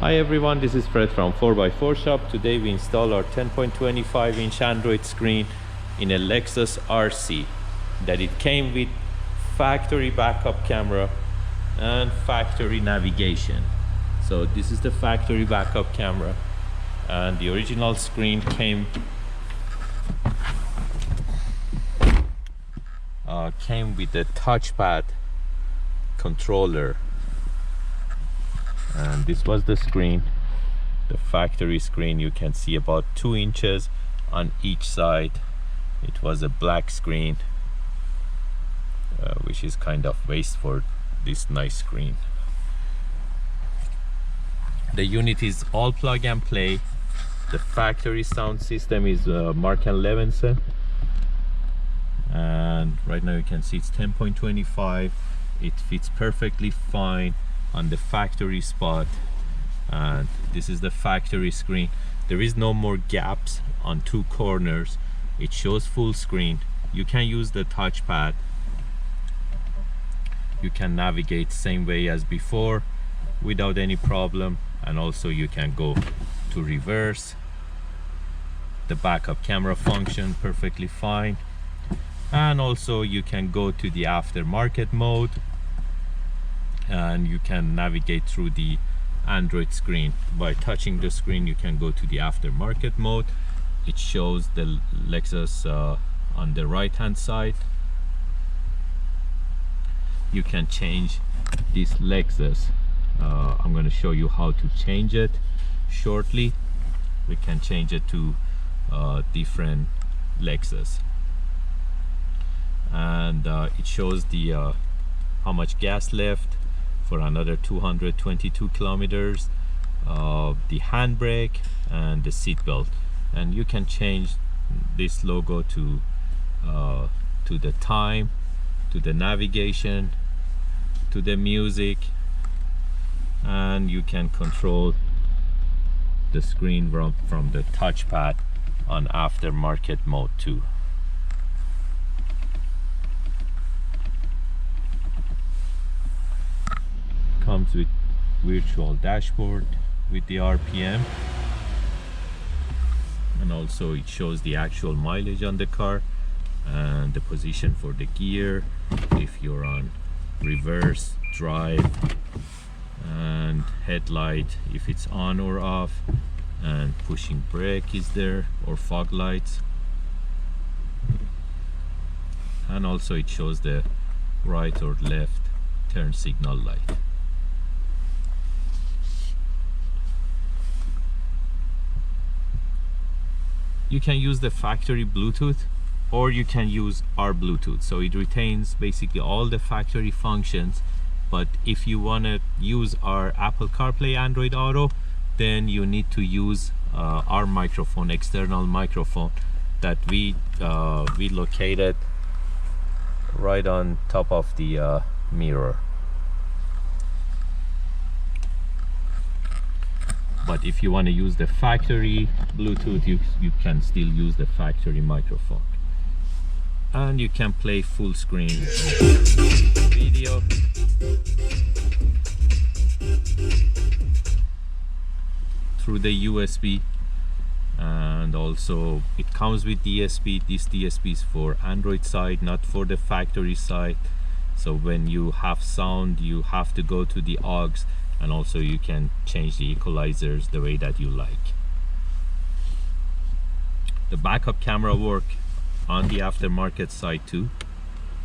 Hi everyone, this is Fred from 4x4 Shop. Today we install our 10.25 inch Android screen in a Lexus RC that it came with factory backup camera and factory navigation. So this is the factory backup camera, and the original screen came with a touchpad controller. And this was the screen, the factory screen. You can see about 2 inches on each side. It was a black screen, which is kind of waste for this nice screen. The unit is all plug and play. The factory sound system is Mark & Levinson, and right now you can see it's 10.25. It fits perfectly fine on the factory spot, and this is the factory screen. There is no more gaps on 2 corners. It shows full screen. You can use the touchpad. You can navigate same way as before without any problem, and also you can go to reverse. The backup camera function perfectly fine, and also you can go to the aftermarket mode, and you can navigate through the Android screen. By touching the screen you can go to the aftermarket mode. It shows the Lexus on the right hand side. You can change this Lexus. I'm going to show you how to change it shortly. We can change it to different Lexus, and it shows the how much gas left for another 222 kilometers, the handbrake and the seat belt. And you can change this logo to the time, to the navigation, to the music, and you can control the screen from the touchpad on aftermarket mode too. Comes with virtual dashboard with the RPM, and also it shows the actual mileage on the car and the position for the gear, if you're on reverse, drive, and headlight if it's on or off, and pushing brake is there, or fog lights, and also it shows the right or left turn signal light. You can use the factory Bluetooth, or you can use our Bluetooth. So it retains basically all the factory functions, but if you want to use our Apple CarPlay Android Auto, then you need to use our microphone, external microphone that we located right on top of the mirror. But if you want to use the factory Bluetooth, you can still use the factory microphone. And you can play full screen video. Through the USB, and also it comes with DSP. This DSP is for Android side, not for the factory side. So when you have sound, you have to go to the aux, and also you can change the equalizers the way that you like. The backup camera work on the aftermarket side too.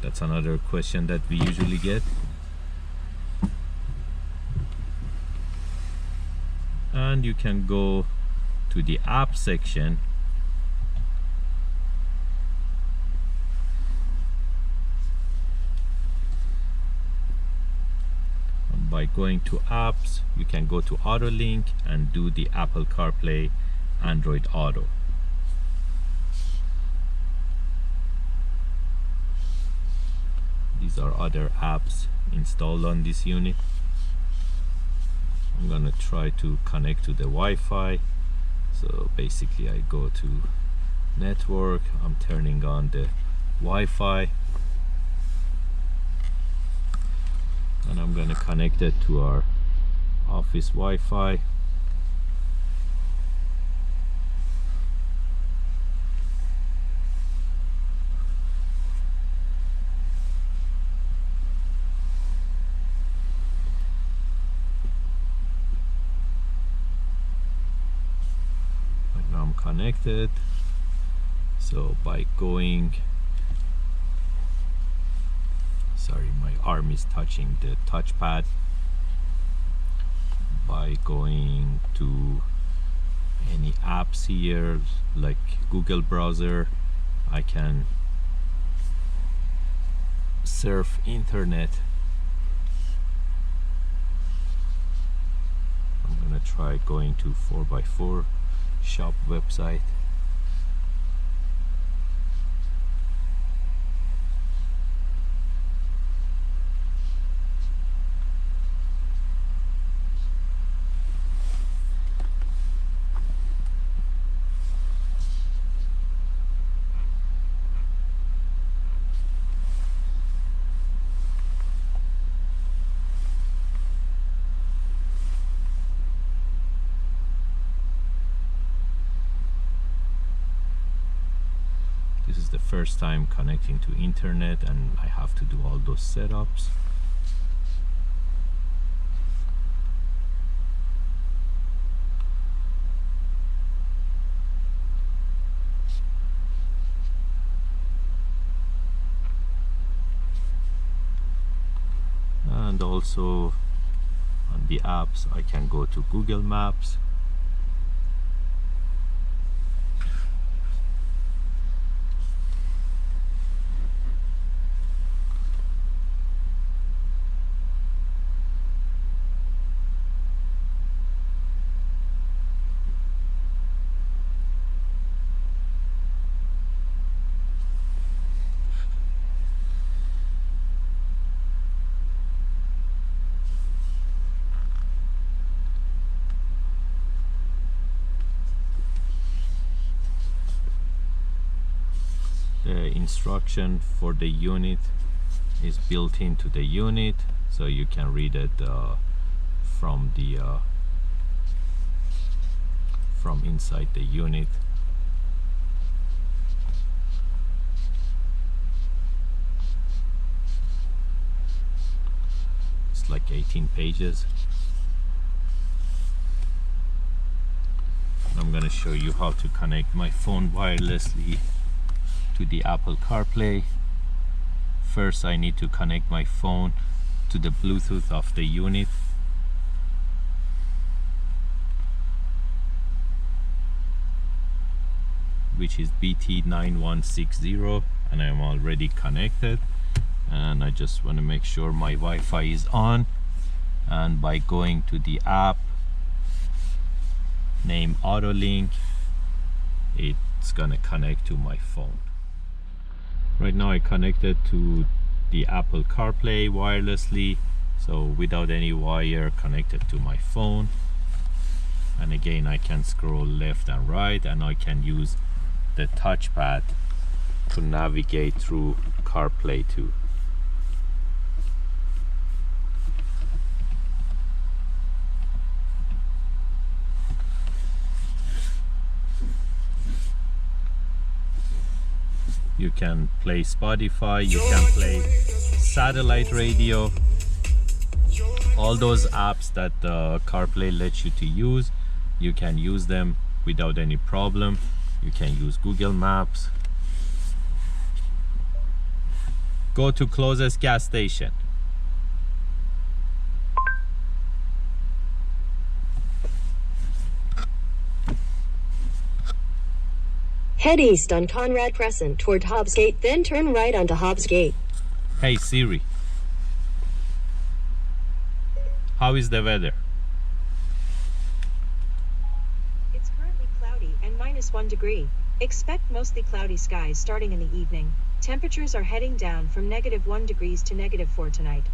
That's another question that we usually get. And you can go to the app section. By going to apps, you can go to Auto Link and do the Apple CarPlay Android Auto. These are other apps installed on this unit. I'm gonna try to connect to the Wi-Fi. So basically I go to network, I'm turning on the Wi-Fi, and I'm gonna connect it to our office Wi-Fi. connected. So by going, sorry, my arm is touching the touchpad. By going to any apps here like Google browser, I can surf internet. I'm gonna try going to 4x4 shop website. This is the first time connecting to internet and I have to do all those setups. And also on the apps I can go to Google Maps. The instruction for the unit is built into the unit, so you can read it from inside the unit. It's like 18 pages. I'm gonna show you how to connect my phone wirelessly to the Apple CarPlay. First I need to connect my phone to the Bluetooth of the unit. Which is BT9160, and I'm already connected, and I just want to make sure my Wi-Fi is on, and by going to the app name AutoLink, it's gonna connect to my phone. Right now I connected to the Apple CarPlay wirelessly, so without any wire, connected to my phone. And again I can scroll left and right, and I can use the touchpad to navigate through CarPlay too. You can play Spotify, you can play satellite radio, all those apps that CarPlay lets you to use, you can use them without any problem. You can use Google Maps. Go to closest gas station. Head east on Conrad Crescent toward Hobbs Gate, then turn right onto Hobbs Gate. Hey Siri, how is the weather? It's currently cloudy and -1 degree. Expect mostly cloudy skies starting in the evening. Temperatures are heading down from -1 degrees to -4 tonight.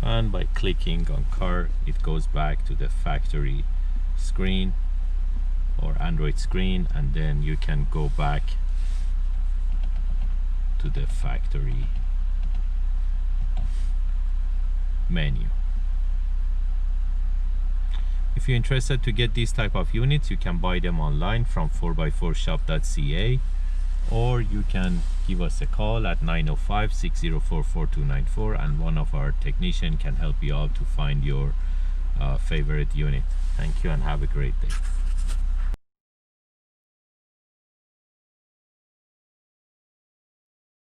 And by clicking on car, it goes back to the factory screen or Android screen, and then you can go back to the factory menu. If you're interested to get these type of units, you can buy them online from 4x4shop.ca. or you can give us a call at 905-604-4294, and one of our technicians can help you out to find your favorite unit. Thank you and have a great day.